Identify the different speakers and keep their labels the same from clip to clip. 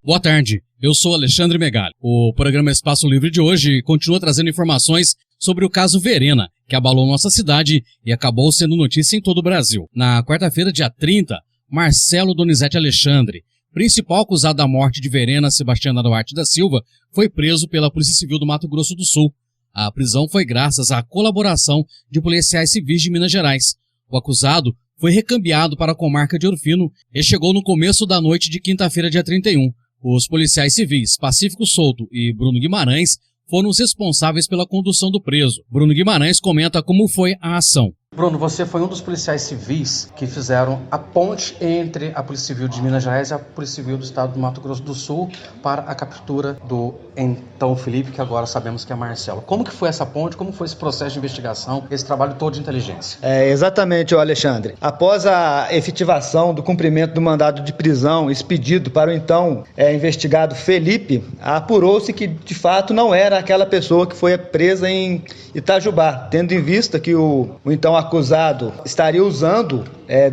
Speaker 1: Boa tarde, eu sou Alexandre Megali. O programa Espaço Livre de hoje continua trazendo informações sobre o caso Verena, que abalou nossa cidade e acabou sendo notícia em todo o Brasil. Na quarta-feira, dia 30, Marcelo Donizete Alexandre, principal acusado da morte de Verena Sebastiana Duarte da Silva, foi preso pela Polícia Civil do Mato Grosso do Sul. A prisão foi graças à colaboração de policiais civis de Minas Gerais. O acusado foi recambiado para a comarca de Ouro Fino e chegou no começo da noite de quinta-feira, dia 31. Os policiais civis Pacífico Souto e Bruno Guimarães foram os responsáveis pela condução do preso. Bruno Guimarães comenta como foi a ação.
Speaker 2: Bruno, você foi um dos policiais civis que fizeram a ponte entre a Polícia Civil de Minas Gerais e a Polícia Civil do Estado do Mato Grosso do Sul para a captura do então Felipe, que agora sabemos que é Marcelo. Como que foi essa ponte? Como foi esse processo de investigação, esse trabalho todo de inteligência?
Speaker 3: Exatamente, Alexandre. Após a efetivação do cumprimento do mandado de prisão expedido para o então investigado Felipe, apurou-se que de fato não era aquela pessoa que foi presa em Itajubá, tendo em vista que o então acusado estaria usando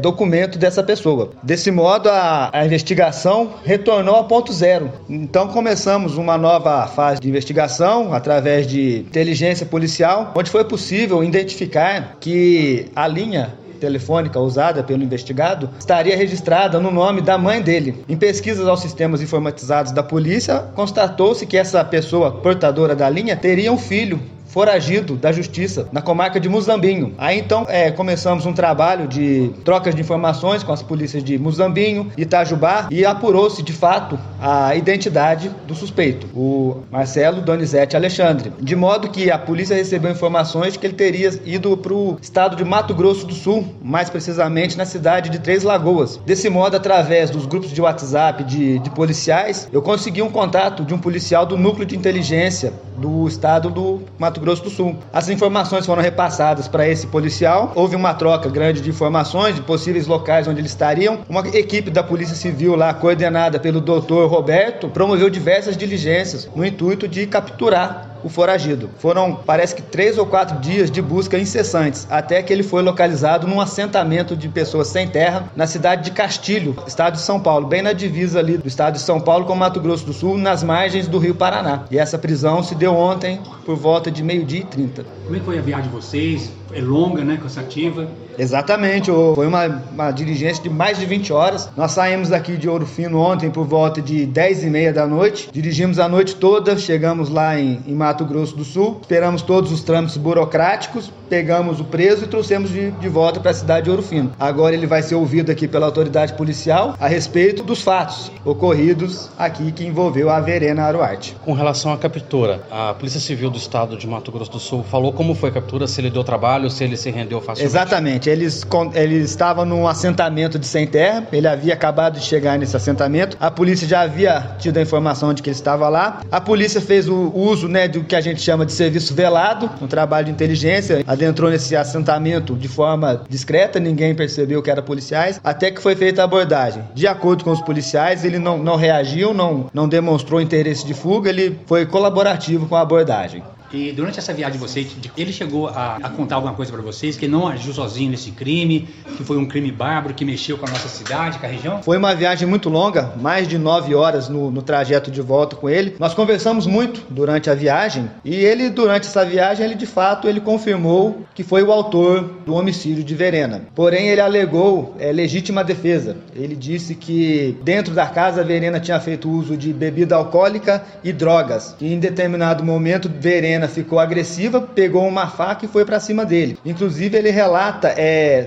Speaker 3: documento dessa pessoa. Desse modo, a investigação retornou ao ponto zero. Então começamos uma nova fase de investigação através de inteligência policial, onde foi possível identificar que a linha telefônica usada pelo investigado estaria registrada no nome da mãe dele. Em pesquisas aos sistemas informatizados da polícia, constatou-se que essa pessoa portadora da linha teria um filho foragido da justiça na comarca de Muzambinho. Aí então começamos um trabalho de trocas de informações com as polícias de Muzambinho, Itajubá, e apurou-se de fato a identidade do suspeito, o Marcelo Donizete Alexandre, de modo que a polícia recebeu informações de que ele teria ido para o estado de Mato Grosso do Sul, mais precisamente na cidade de Três Lagoas. Desse modo, através dos grupos de WhatsApp de policiais, eu consegui um contato de um policial do núcleo de inteligência do estado do Mato Grosso do Sul. As informações foram repassadas para esse policial, houve uma troca grande de informações de possíveis locais onde eles estariam. Uma equipe da Polícia Civil lá, coordenada pelo Dr. Roberto, promoveu diversas diligências no intuito de capturar o foragido. Foram, parece que 3 ou 4 dias de busca incessantes, até que ele foi localizado num assentamento de pessoas sem terra, na cidade de Castilho, estado de São Paulo, bem na divisa ali do estado de São Paulo com Mato Grosso do Sul, nas margens do Rio Paraná. E essa prisão se deu ontem, por volta de 12h30.
Speaker 4: Como é que foi a viagem de vocês? É longa, né? Cansativa?
Speaker 3: Exatamente, foi uma diligência de mais de 20 horas. Nós saímos daqui de Ouro Fino ontem por volta de 10h30 da noite, dirigimos a noite toda, chegamos lá em Mato Grosso do Sul, esperamos todos os trâmites burocráticos, pegamos o preso e trouxemos de volta para a cidade de Ouro Fino. Agora ele vai ser ouvido aqui pela autoridade policial a respeito dos fatos ocorridos aqui que envolveu a Verena Duarte.
Speaker 2: Com relação à captura, a Polícia Civil do Estado de Mato Grosso do Sul falou como foi a captura, se ele deu trabalho, se ele se rendeu facilmente?
Speaker 3: Exatamente, ele estava num assentamento de sem terra, ele havia acabado de chegar nesse assentamento, a polícia já havia tido a informação de que ele estava lá, a polícia fez o uso do que a gente chama de serviço velado, um trabalho de inteligência, adentrou nesse assentamento de forma discreta, ninguém percebeu que eram policiais, até que foi feita a abordagem. De acordo com os policiais, ele não reagiu, não demonstrou interesse de fuga, ele foi colaborativo com a abordagem.
Speaker 4: E durante essa viagem de vocês, ele chegou a contar alguma coisa para vocês, que não agiu sozinho nesse crime, que foi um crime bárbaro, que mexeu com a nossa cidade, com a região?
Speaker 3: Foi uma viagem muito longa, mais de 9 horas no trajeto de volta com ele. Nós conversamos muito durante a viagem e ele, durante essa viagem, ele confirmou que foi o autor do homicídio de Verena. Porém, ele alegou legítima defesa. Ele disse que dentro da casa a Verena tinha feito uso de bebida alcoólica e drogas. E em determinado momento, Verena ficou agressiva, pegou uma faca e foi para cima dele. Inclusive, ele relata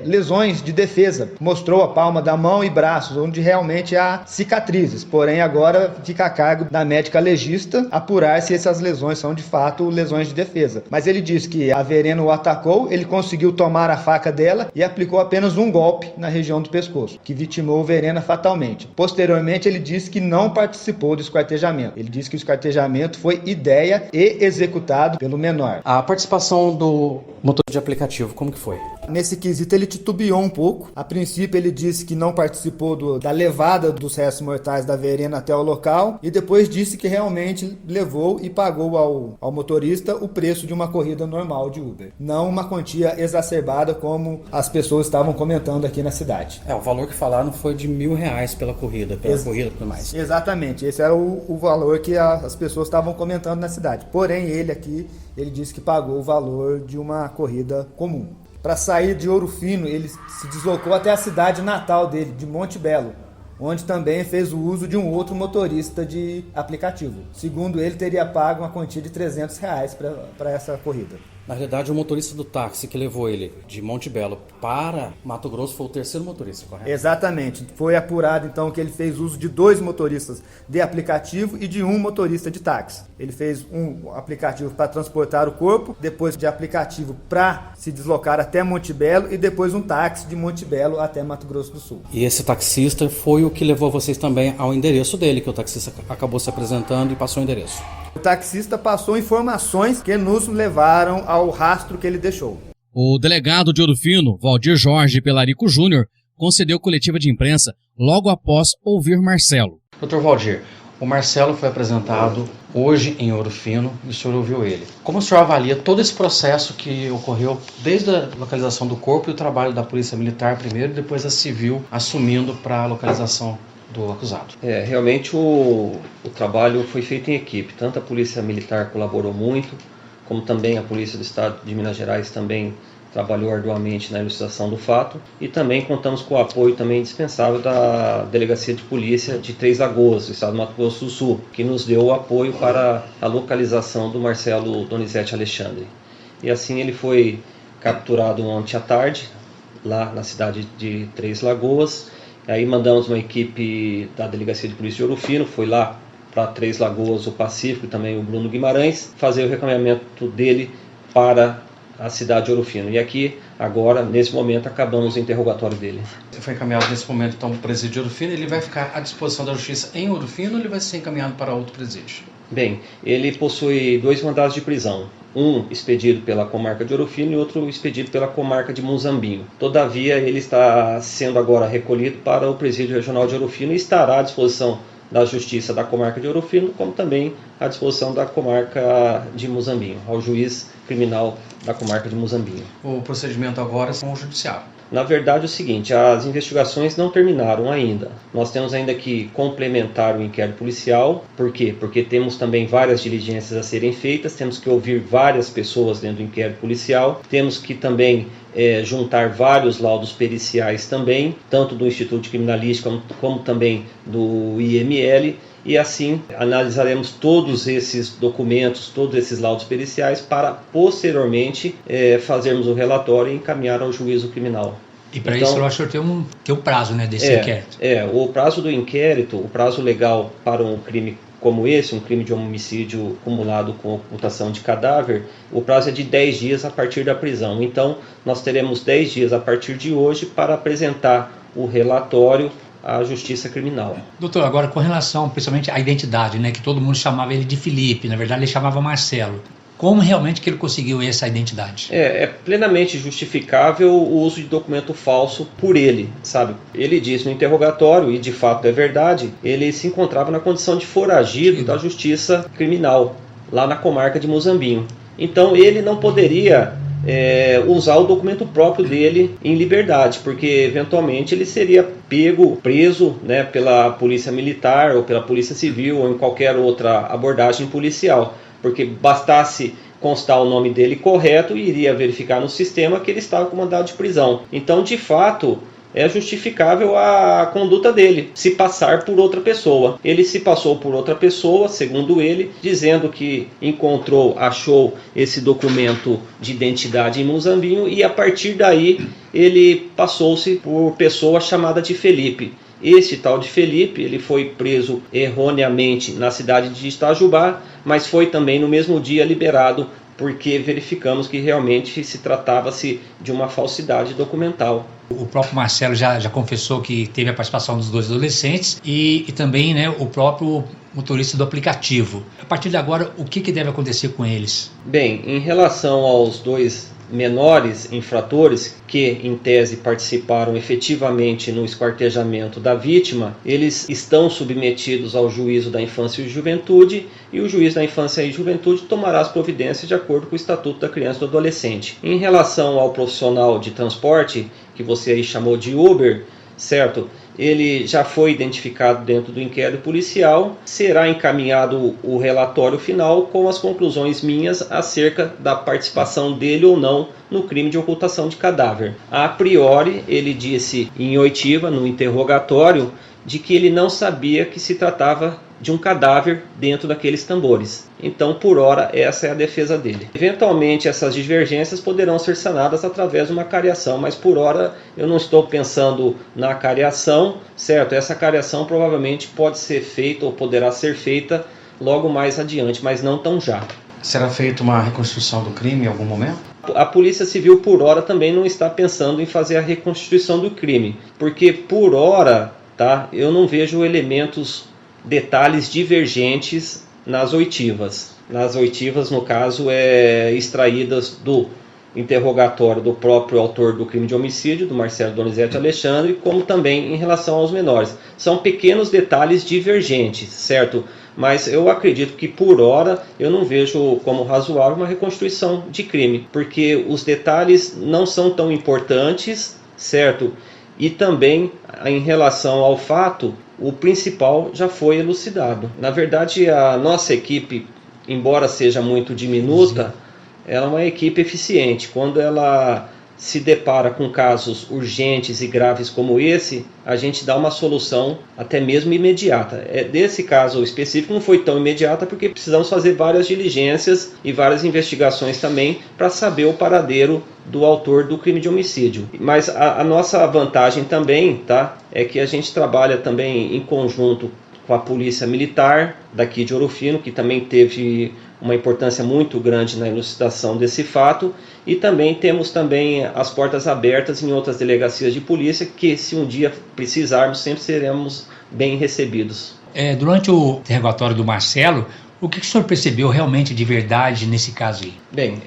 Speaker 3: lesões de defesa. Mostrou a palma da mão e braços, onde realmente há cicatrizes. Porém, agora fica a cargo da médica legista apurar se essas lesões são de fato lesões de defesa. Mas ele disse que a Verena o atacou, ele conseguiu tomar a faca dela e aplicou apenas um golpe na região do pescoço, que vitimou Verena fatalmente. Posteriormente, ele disse que não participou do esquartejamento. Ele disse que o esquartejamento foi ideia e executado pelo menor.
Speaker 2: A participação do motor de aplicativo, como que foi?
Speaker 3: Nesse quesito ele titubeou um pouco. A princípio ele disse que não participou da levada dos restos mortais da Verena até o local e depois disse que realmente levou e pagou ao motorista o preço de uma corrida normal de Uber. Não uma quantia exacerbada como as pessoas estavam comentando aqui na cidade.
Speaker 2: O valor que falaram foi de R$1.000 pela corrida e tudo mais.
Speaker 3: Exatamente, esse era o valor que as pessoas estavam comentando na cidade. Porém, ele disse que pagou o valor de uma corrida comum. Para sair de Ouro Fino, ele se deslocou até a cidade natal dele, de Monte Belo, onde também fez o uso de um outro motorista de aplicativo. Segundo ele, teria pago uma quantia de R$300 para essa corrida.
Speaker 2: Na realidade, o motorista do táxi que levou ele de Monte Belo para Mato Grosso foi o terceiro motorista, correto?
Speaker 3: Exatamente. Foi apurado, então, que ele fez uso de 2 motoristas de aplicativo e de um motorista de táxi. Ele fez um aplicativo para transportar o corpo, depois de aplicativo para se deslocar até Monte Belo e depois um táxi de Monte Belo até Mato Grosso do Sul.
Speaker 2: E esse taxista foi o que levou vocês também ao endereço dele, que o taxista acabou se apresentando e passou o endereço.
Speaker 3: O taxista passou informações que nos levaram ao rastro que ele deixou.
Speaker 1: O delegado de Ouro Fino, Valdir Jorge Pelarico Júnior, concedeu coletiva de imprensa logo após ouvir Marcelo.
Speaker 2: Dr. Valdir, o Marcelo foi apresentado hoje em Ouro Fino e o senhor ouviu ele. Como o senhor avalia todo esse processo que ocorreu desde a localização do corpo e o trabalho da Polícia Militar primeiro e depois a Civil assumindo para a localização do acusado?
Speaker 5: Realmente o trabalho foi feito em equipe. Tanto a Polícia Militar colaborou muito, como também a Polícia do Estado de Minas Gerais também trabalhou arduamente na elucidação do fato. E também contamos com o apoio também indispensável da Delegacia de Polícia de Três Lagoas, do Estado do Mato Grosso do Sul, que nos deu o apoio para a localização do Marcelo Donizete Alexandre. E assim ele foi capturado ontem à tarde, lá na cidade de Três Lagoas. Aí mandamos uma equipe da Delegacia de Polícia de Ouro Fino, foi lá para Três Lagoas, o Pacífico e também o Bruno Guimarães, fazer o recaminhamento dele para a cidade de Ouro Fino. E aqui, agora, nesse momento, acabamos o interrogatório dele.
Speaker 2: Ele foi encaminhado nesse momento então para o presídio de Ouro Fino. Ele vai ficar à disposição da Justiça em Ouro Fino ou ele vai ser encaminhado para outro presídio?
Speaker 5: Bem, ele possui 2 mandados de prisão. Um expedido pela comarca de Ouro Fino e outro expedido pela comarca de Muzambinho. Todavia, ele está sendo agora recolhido para o presídio regional de Ouro Fino e estará à disposição da Justiça da comarca de Ouro Fino, como também à disposição da comarca de Muzambinho, ao juiz criminal da comarca de Muzambinho.
Speaker 2: O procedimento agora é com o judiciário.
Speaker 5: Na verdade é o seguinte, as investigações não terminaram ainda. Nós temos ainda que complementar o inquérito policial. Por quê? Porque temos também várias diligências a serem feitas, temos que ouvir várias pessoas dentro do inquérito policial, temos que também juntar vários laudos periciais também, tanto do Instituto de Criminalística como também do IML, e assim analisaremos todos esses documentos, todos esses laudos periciais para posteriormente fazermos o relatório e encaminhar ao juízo criminal.
Speaker 4: E para isso eu acho que tem um prazo, né, desse inquérito.
Speaker 5: O prazo do inquérito, o prazo legal para um crime como esse, um crime de homicídio acumulado com ocultação de cadáver, o prazo é de 10 dias a partir da prisão. Então, nós teremos 10 dias a partir de hoje para apresentar o relatório à Justiça Criminal.
Speaker 4: Doutor, agora com relação principalmente à identidade, né, que todo mundo chamava ele de Felipe, na verdade ele chamava Marcelo. Como realmente que ele conseguiu essa identidade?
Speaker 5: É plenamente justificável o uso de documento falso por ele, sabe? Ele disse no interrogatório, e de fato é verdade, ele se encontrava na condição de foragido da Justiça Criminal, lá na comarca de Muzambinho. Então ele não poderia usar o documento próprio dele em liberdade, porque eventualmente ele seria preso, né, pela Polícia Militar ou pela Polícia Civil ou em qualquer outra abordagem policial. Porque bastasse constar o nome dele correto e iria verificar no sistema que ele estava com mandado de prisão. Então, de fato, é justificável a conduta dele, se passar por outra pessoa. Ele se passou por outra pessoa, segundo ele, dizendo que achou esse documento de identidade em Muzambinho e a partir daí ele passou-se por pessoa chamada de Felipe. Esse tal de Felipe, ele foi preso erroneamente na cidade de Itajubá, mas foi também no mesmo dia liberado, porque verificamos que realmente se tratava-se de uma falsidade documental.
Speaker 4: O próprio Marcelo já confessou que teve a participação dos 2 adolescentes e também, né, o próprio motorista do aplicativo. A partir de agora, o que deve acontecer com eles?
Speaker 5: Bem, em relação aos 2 menores infratores que, em tese, participaram efetivamente no esquartejamento da vítima, eles estão submetidos ao juízo da infância e juventude, e o juiz da infância e juventude tomará as providências de acordo com o Estatuto da Criança e do Adolescente. Em relação ao profissional de transporte, que você aí chamou de Uber, certo? Ele já foi identificado dentro do inquérito policial, será encaminhado o relatório final com as conclusões minhas acerca da participação dele ou não no crime de ocultação de cadáver. A priori, ele disse em oitiva, no interrogatório, de que ele não sabia que se tratava de um cadáver dentro daqueles tambores. Então, por hora, essa é a defesa dele. Eventualmente, essas divergências poderão ser sanadas através de uma cariação, mas por hora eu não estou pensando na cariação, certo? Essa cariação provavelmente pode ser feita ou poderá ser feita logo mais adiante, mas não tão já.
Speaker 2: Será feita uma reconstrução do crime em algum momento?
Speaker 5: A Polícia Civil, por hora, também não está pensando em fazer a reconstituição do crime, porque por hora, tá, eu não vejo detalhes divergentes nas oitivas. Nas oitivas, no caso, extraídas do interrogatório do próprio autor do crime de homicídio, do Marcelo Donizete Alexandre, como também em relação aos menores. São pequenos detalhes divergentes, certo? Mas eu acredito que, por hora, eu não vejo como razoável uma reconstituição de crime, porque os detalhes não são tão importantes, certo? E também, em relação ao fato, o principal já foi elucidado. Na verdade, a nossa equipe, embora seja muito diminuta, ela é uma equipe eficiente. Quando ela se depara com casos urgentes e graves como esse, a gente dá uma solução até mesmo imediata. Desse caso específico não foi tão imediata porque precisamos fazer várias diligências e várias investigações também para saber o paradeiro do autor do crime de homicídio. Mas a nossa vantagem também, tá, é que a gente trabalha também em conjunto com a Polícia Militar daqui de Ouro Fino, que também teve uma importância muito grande na elucidação desse fato, e também temos também as portas abertas em outras delegacias de polícia, que se um dia precisarmos, sempre seremos bem recebidos.
Speaker 4: Durante o interrogatório do Marcelo, o que o senhor percebeu realmente de verdade nesse caso aí?
Speaker 5: Bem,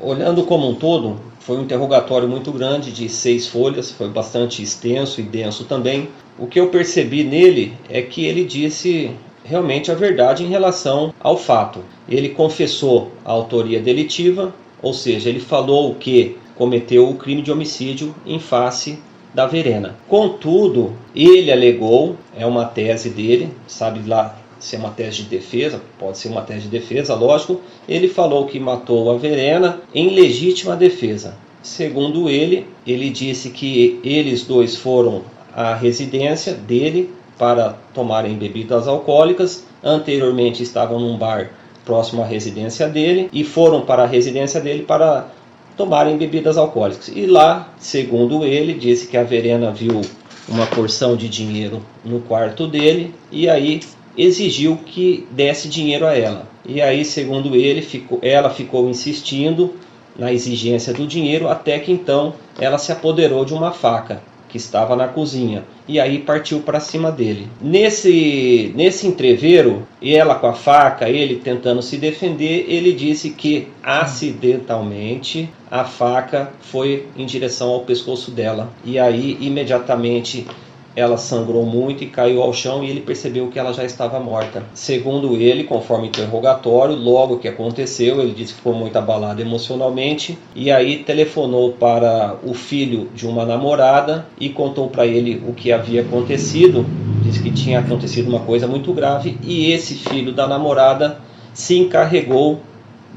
Speaker 5: olhando como um todo, foi um interrogatório muito grande, de 6 folhas, foi bastante extenso e denso também. O que eu percebi nele é que ele disse realmente a verdade em relação ao fato. Ele confessou a autoria delitiva, ou seja, ele falou que cometeu o crime de homicídio em face da Verena. Contudo, ele alegou, é uma tese dele, sabe lá se é uma tese de defesa, pode ser uma tese de defesa, lógico, ele falou que matou a Verena em legítima defesa. Segundo ele disse que eles dois foram à residência dele para tomarem bebidas alcoólicas, anteriormente estavam num bar próximo à residência dele e foram para a residência dele para tomarem bebidas alcoólicas. E lá, segundo ele, disse que a Verena viu uma porção de dinheiro no quarto dele e aí exigiu que desse dinheiro a ela. E aí, segundo ele, ela ficou insistindo na exigência do dinheiro até que então ela se apoderou de uma faca que estava na cozinha e aí partiu para cima dele. Nesse entreveiro, ela com a faca, ele tentando se defender, ele disse que acidentalmente a faca foi em direção ao pescoço dela e aí imediatamente ela sangrou muito e caiu ao chão e ele percebeu que ela já estava morta. Segundo ele, conforme o interrogatório, logo que aconteceu, ele disse que ficou muito abalado emocionalmente e aí telefonou para o filho de uma namorada e contou para ele o que havia acontecido. Disse que tinha acontecido uma coisa muito grave e esse filho da namorada se encarregou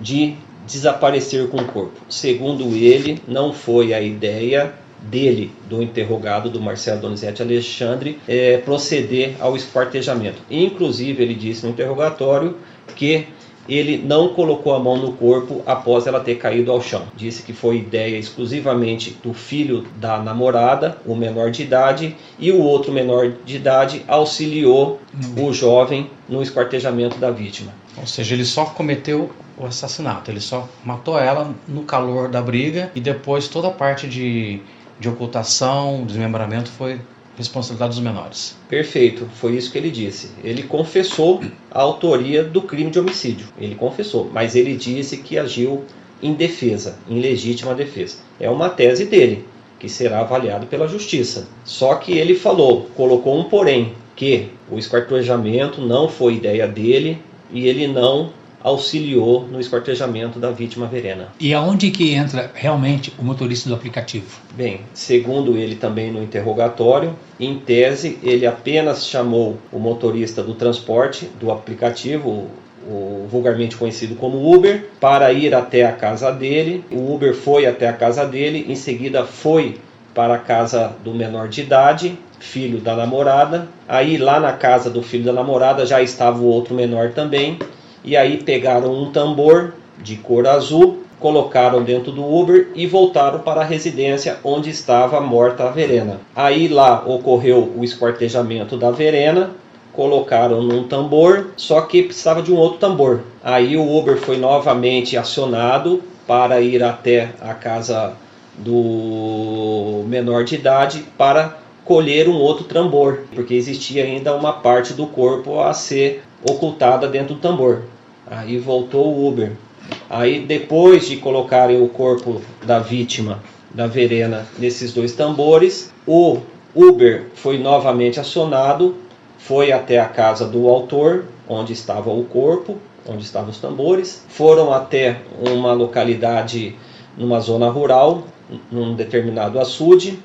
Speaker 5: de desaparecer com o corpo. Segundo ele, não foi a ideia dele, do interrogado, do Marcelo Donizete Alexandre, proceder ao esquartejamento. Inclusive, ele disse no interrogatório que ele não colocou a mão no corpo após ela ter caído ao chão. Disse que foi ideia exclusivamente do filho da namorada, o menor de idade, e o outro menor de idade auxiliou o jovem no esquartejamento da vítima.
Speaker 2: Ou seja, ele só cometeu o assassinato, ele só matou ela no calor da briga e depois toda a parte de ocultação, desmembramento foi responsabilidade dos menores.
Speaker 5: Perfeito, foi isso que ele disse. Ele confessou a autoria do crime de homicídio. Ele confessou, mas ele disse que agiu em defesa, em legítima defesa. É uma tese dele, que será avaliado pela justiça. Só que ele colocou um porém, que o esquartejamento não foi ideia dele e ele não auxiliou no esquartejamento da vítima Verena.
Speaker 4: E aonde que entra realmente o motorista do aplicativo?
Speaker 5: Bem, segundo ele também no interrogatório, em tese ele apenas chamou o motorista do transporte, do aplicativo, o vulgarmente conhecido como Uber, para ir até a casa dele. O Uber foi até a casa dele, em seguida foi para a casa do menor de idade, filho da namorada. Aí lá na casa do filho da namorada já estava o outro menor também. E aí pegaram um tambor de cor azul, colocaram dentro do Uber e voltaram para a residência onde estava morta a Verena. Aí lá ocorreu o esquartejamento da Verena, colocaram num tambor, só que precisava de um outro tambor. Aí o Uber foi novamente acionado para ir até a casa do menor de idade para colher um outro tambor, porque existia ainda uma parte do corpo a ser ocultada dentro do tambor. Aí voltou o Uber. Aí depois de colocarem o corpo da vítima, da Verena, nesses dois tambores, o Uber foi novamente acionado, foi até a casa do autor, onde estava o corpo, onde estavam os tambores, foram até uma localidade, numa zona rural, num determinado açude,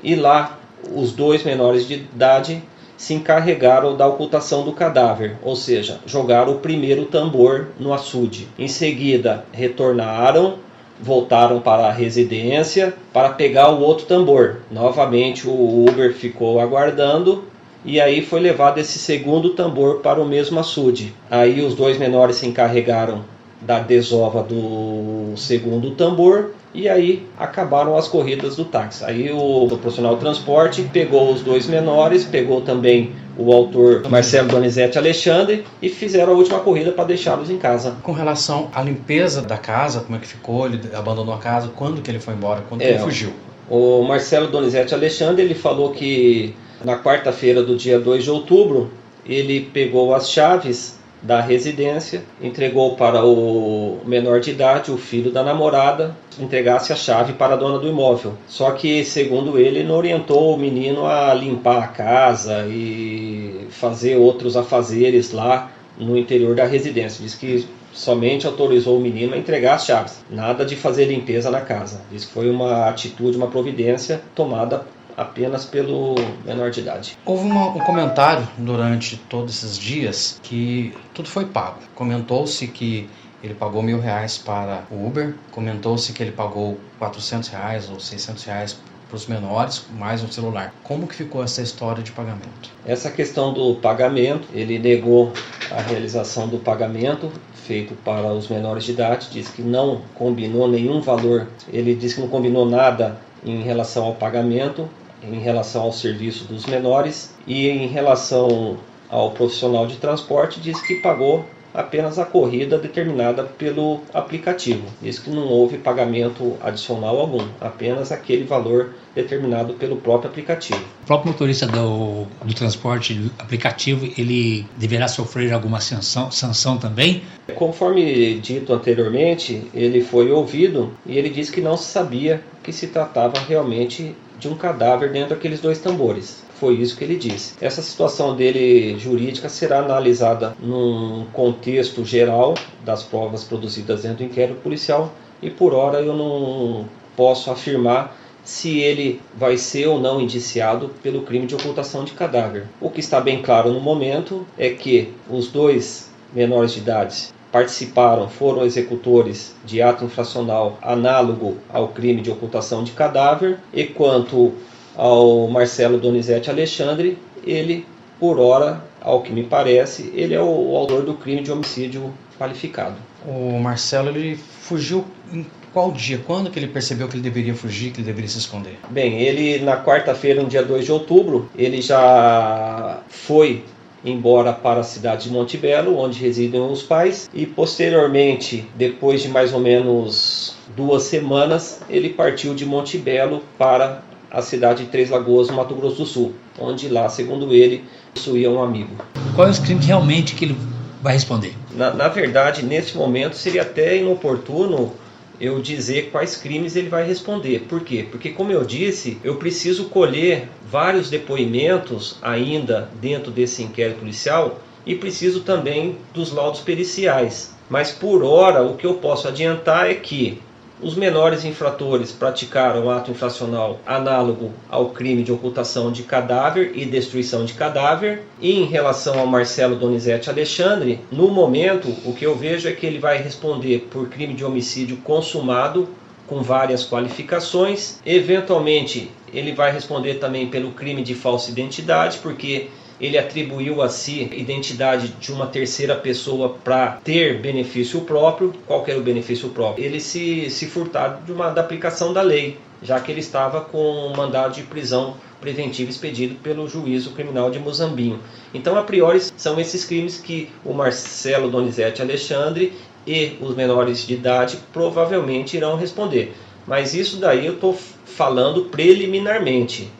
Speaker 5: e lá os dois menores de idade se encarregaram da ocultação do cadáver, ou seja, jogaram o primeiro tambor no açude. Em seguida, retornaram, voltaram para a residência para pegar o outro tambor. Novamente o Uber ficou aguardando e aí foi levado esse segundo tambor para o mesmo açude. Aí os dois menores se encarregaram da desova do segundo tambor e aí acabaram as corridas do táxi. Aí o profissional de transporte pegou os dois menores, pegou também o autor Marcelo Donizete Alexandre e fizeram a última corrida para deixá-los em casa.
Speaker 2: Com relação à limpeza da casa, como é que ficou? Ele abandonou a casa? Quando que ele foi embora? Quando que ele fugiu?
Speaker 5: O Marcelo Donizete Alexandre, ele falou que na quarta-feira do dia 2 de outubro, ele pegou as chaves da residência, entregou para o menor de idade, o filho da namorada, entregasse a chave para a dona do imóvel. Só que, segundo ele, não orientou o menino a limpar a casa e fazer outros afazeres lá no interior da residência. Diz que somente autorizou o menino a entregar as chaves, nada de fazer limpeza na casa. Diz que foi uma atitude, uma providência tomada apenas pelo menor de idade.
Speaker 2: Houve um comentário durante todos esses dias que tudo foi pago. Comentou-se que ele pagou R$1.000 para o Uber, comentou-se que ele pagou R$400 ou R$600 para os menores, mais um celular. Como que ficou essa história de pagamento?
Speaker 5: Essa questão do pagamento, ele negou a realização do pagamento feito para os menores de idade, disse que não combinou nenhum valor, ele disse que não combinou nada em relação ao pagamento, em relação ao serviço dos menores e em relação ao profissional de transporte, diz que pagou apenas a corrida determinada pelo aplicativo. Diz que não houve pagamento adicional algum, apenas aquele valor determinado pelo próprio aplicativo.
Speaker 4: O próprio motorista do transporte do aplicativo, ele deverá sofrer alguma sanção também?
Speaker 5: Conforme dito anteriormente, ele foi ouvido e ele disse que não sabia que se tratava realmente de um cadáver dentro daqueles dois tambores. Foi isso que ele disse. Essa situação dele jurídica será analisada num contexto geral das provas produzidas dentro do inquérito policial e por hora eu não posso afirmar se ele vai ser ou não indiciado pelo crime de ocultação de cadáver. O que está bem claro no momento é que os dois menores de idade participaram, foram executores de ato infracional análogo ao crime de ocultação de cadáver, e quanto ao Marcelo Donizete Alexandre, ele, por hora, ao que me parece, ele é o autor do crime de homicídio qualificado.
Speaker 2: O Marcelo, ele fugiu em qual dia? Quando que ele percebeu que ele deveria fugir, que ele deveria se esconder?
Speaker 5: Bem, ele na quarta-feira, no dia 2 de outubro, ele já foi embora para a cidade de Monte Belo, onde residem os pais, e posteriormente, depois de mais ou menos 2 semanas, ele partiu de Monte Belo para a cidade de Três Lagoas, no Mato Grosso do Sul, onde lá, segundo ele, possuía um amigo.
Speaker 4: Qual é o crime realmente que ele vai responder?
Speaker 5: Na verdade, nesse momento, seria até inoportuno eu dizer quais crimes ele vai responder. Por quê? Porque, como eu disse, eu preciso colher vários depoimentos ainda dentro desse inquérito policial e preciso também dos laudos periciais. Mas, por hora, o que eu posso adiantar é que os menores infratores praticaram ato infracional análogo ao crime de ocultação de cadáver e destruição de cadáver. E em relação ao Marcelo Donizete Alexandre, no momento, o que eu vejo é que ele vai responder por crime de homicídio consumado, com várias qualificações. Eventualmente, ele vai responder também pelo crime de falsa identidade, porque ele atribuiu a si a identidade de uma terceira pessoa para ter benefício próprio. Qual que era o benefício próprio? Ele se furtar da aplicação da lei, já que ele estava com um mandado de prisão preventiva expedido pelo juízo criminal de Muzambinho. Então, a priori, são esses crimes que o Marcelo Donizete Alexandre e os menores de idade provavelmente irão responder. Mas isso daí eu estou falando preliminarmente.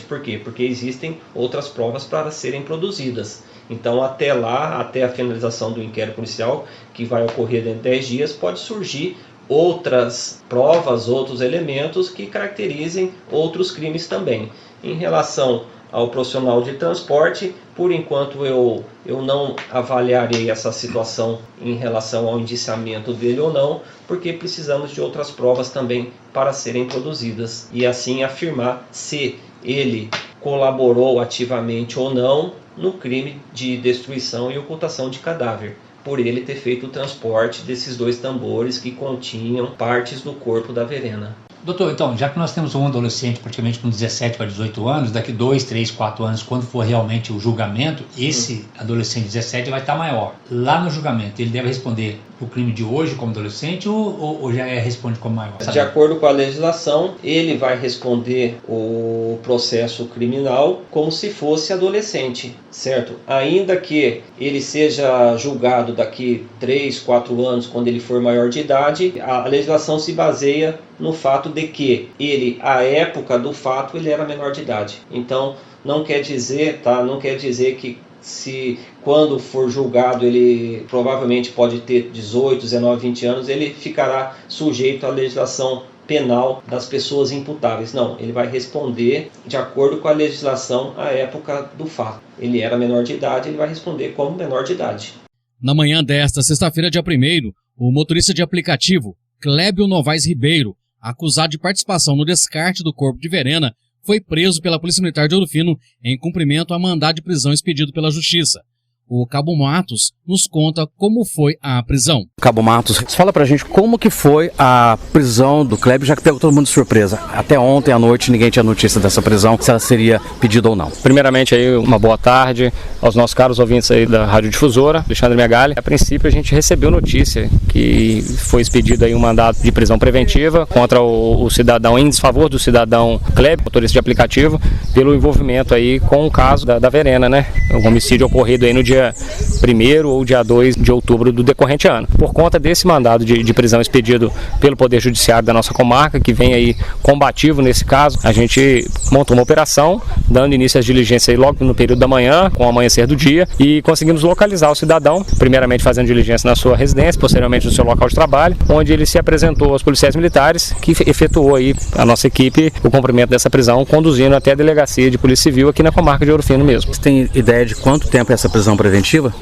Speaker 5: Por quê? Porque existem outras provas para serem produzidas. Então, até lá, até a finalização do inquérito policial, que vai ocorrer dentro de 10 dias, pode surgir outras provas, outros elementos que caracterizem outros crimes também. Em relação ao profissional de transporte, por enquanto eu não avaliarei essa situação em relação ao indiciamento dele ou não, porque precisamos de outras provas também para serem produzidas e assim afirmar se ele colaborou ativamente ou não no crime de destruição e ocultação de cadáver, por ele ter feito o transporte desses 2 tambores que continham partes do corpo da Verena.
Speaker 4: Doutor, então, já que nós temos um adolescente praticamente com 17 para 18 anos, daqui 2, 3, 4 anos, quando for realmente o julgamento, esse adolescente de 17 vai estar maior. Lá no julgamento, ele deve responder o crime de hoje como adolescente ou já responde como maior?
Speaker 5: De acordo com a legislação, ele vai responder o processo criminal como se fosse adolescente, certo? Ainda que ele seja julgado daqui 3, 4 anos, quando ele for maior de idade, a legislação se baseia no fato de que ele, à época do fato, ele era menor de idade. Então, não quer dizer, Não quer dizer que se quando for julgado ele provavelmente pode ter 18, 19, 20 anos, ele ficará sujeito à legislação penal das pessoas imputáveis. Não, ele vai responder de acordo com a legislação à época do fato. Ele era menor de idade, ele vai responder como menor de idade.
Speaker 1: Na manhã desta sexta-feira, dia 1º, o motorista de aplicativo Clébio Novaes Ribeiro, acusado de participação no descarte do corpo de Verena, foi preso pela Polícia Militar de Ouro Fino em cumprimento a mandado de prisão expedido pela Justiça. O Cabo Matos nos conta como foi a prisão.
Speaker 6: Cabo Matos, fala pra gente como que foi a prisão do Clébio, já que pegou todo mundo de surpresa. Até ontem à noite ninguém tinha notícia dessa prisão, se ela seria pedida ou não.
Speaker 7: Primeiramente aí uma boa tarde aos nossos caros ouvintes aí da Rádio Difusora, Alexandre Megali. A princípio a gente recebeu notícia que foi expedido aí um mandado de prisão preventiva contra o cidadão, em desfavor do cidadão Clébio, motorista de aplicativo, pelo envolvimento aí com o caso da Verena, né? O homicídio ocorrido aí no dia 1º ou dia 2 de outubro do decorrente ano. Por conta desse mandado de prisão expedido pelo Poder Judiciário da nossa comarca, que vem aí combativo nesse caso, a gente montou uma operação, dando início às diligências aí logo no período da manhã, com o amanhecer do dia, e conseguimos localizar o cidadão, primeiramente fazendo diligência na sua residência, posteriormente no seu local de trabalho, onde ele se apresentou aos policiais militares, que efetuou aí a nossa equipe o cumprimento dessa prisão, conduzindo até a delegacia de Polícia Civil aqui na comarca de Ouro Fino mesmo.
Speaker 6: Você tem ideia de quanto tempo é essa prisão preventiva?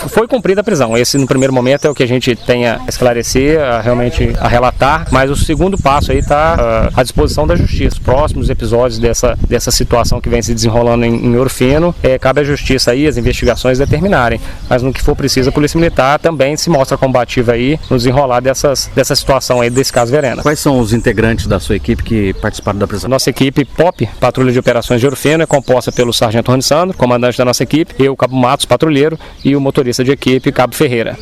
Speaker 7: Foi cumprida a prisão. Esse, no primeiro momento, é o que a gente tem a esclarecer, realmente a relatar, mas o segundo passo aí está à disposição da Justiça. Os próximos episódios dessa situação que vem se desenrolando em Ouro Fino, cabe à Justiça aí as investigações determinarem, mas no que for preciso a Polícia Militar também se mostra combativa aí no desenrolar dessa situação aí desse caso Verena.
Speaker 6: Quais são os integrantes da sua equipe que participaram da prisão?
Speaker 7: Nossa equipe POP, Patrulha de Operações de Ouro Fino, é composta pelo Sargento Rony Sandro, comandante da nossa equipe, eu, Cabo Matos, patrulheiro, e o motorista de equipe, Cabo Ferreira.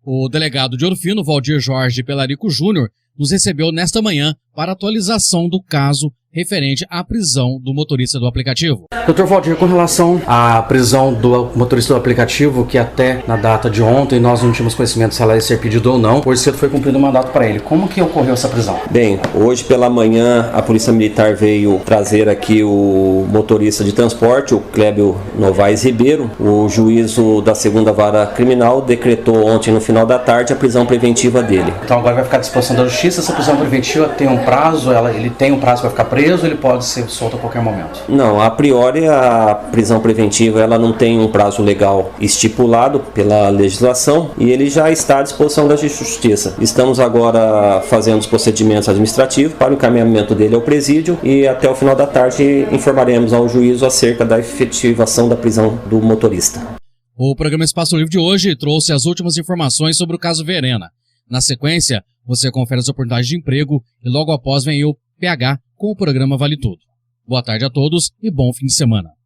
Speaker 1: O delegado de Ouro Fino, Valdir Jorge Pelarico Júnior, nos recebeu nesta manhã para atualização do caso referente à prisão do motorista do aplicativo.
Speaker 6: Dr. Valdir, com relação à prisão do motorista do aplicativo, que até na data de ontem nós não tínhamos conhecimento se ela ia ser pedida ou não, hoje cedo foi cumprido o mandato para ele. Como que ocorreu essa prisão?
Speaker 5: Bem, hoje pela manhã a Polícia Militar veio trazer aqui o motorista de transporte, o Clébio Novaes Ribeiro. O juízo da 2ª Vara Criminal decretou ontem no final da tarde a prisão preventiva dele.
Speaker 6: Então agora vai ficar à disposição da Justiça. Essa prisão preventiva tem um prazo? Ele tem um prazo para ficar preso? Ele pode ser solto a qualquer momento?
Speaker 5: Não, a priori a prisão preventiva ela não tem um prazo legal estipulado pela legislação e ele já está à disposição da Justiça. Estamos agora fazendo os procedimentos administrativos para o encaminhamento dele ao presídio e até o final da tarde informaremos ao juízo acerca da efetivação da prisão do motorista.
Speaker 1: O programa Espaço Livre de hoje trouxe as últimas informações sobre o caso Verena. Na sequência, você confere as oportunidades de emprego e logo após vem o PH com o programa Vale Tudo. Boa tarde a todos e bom fim de semana.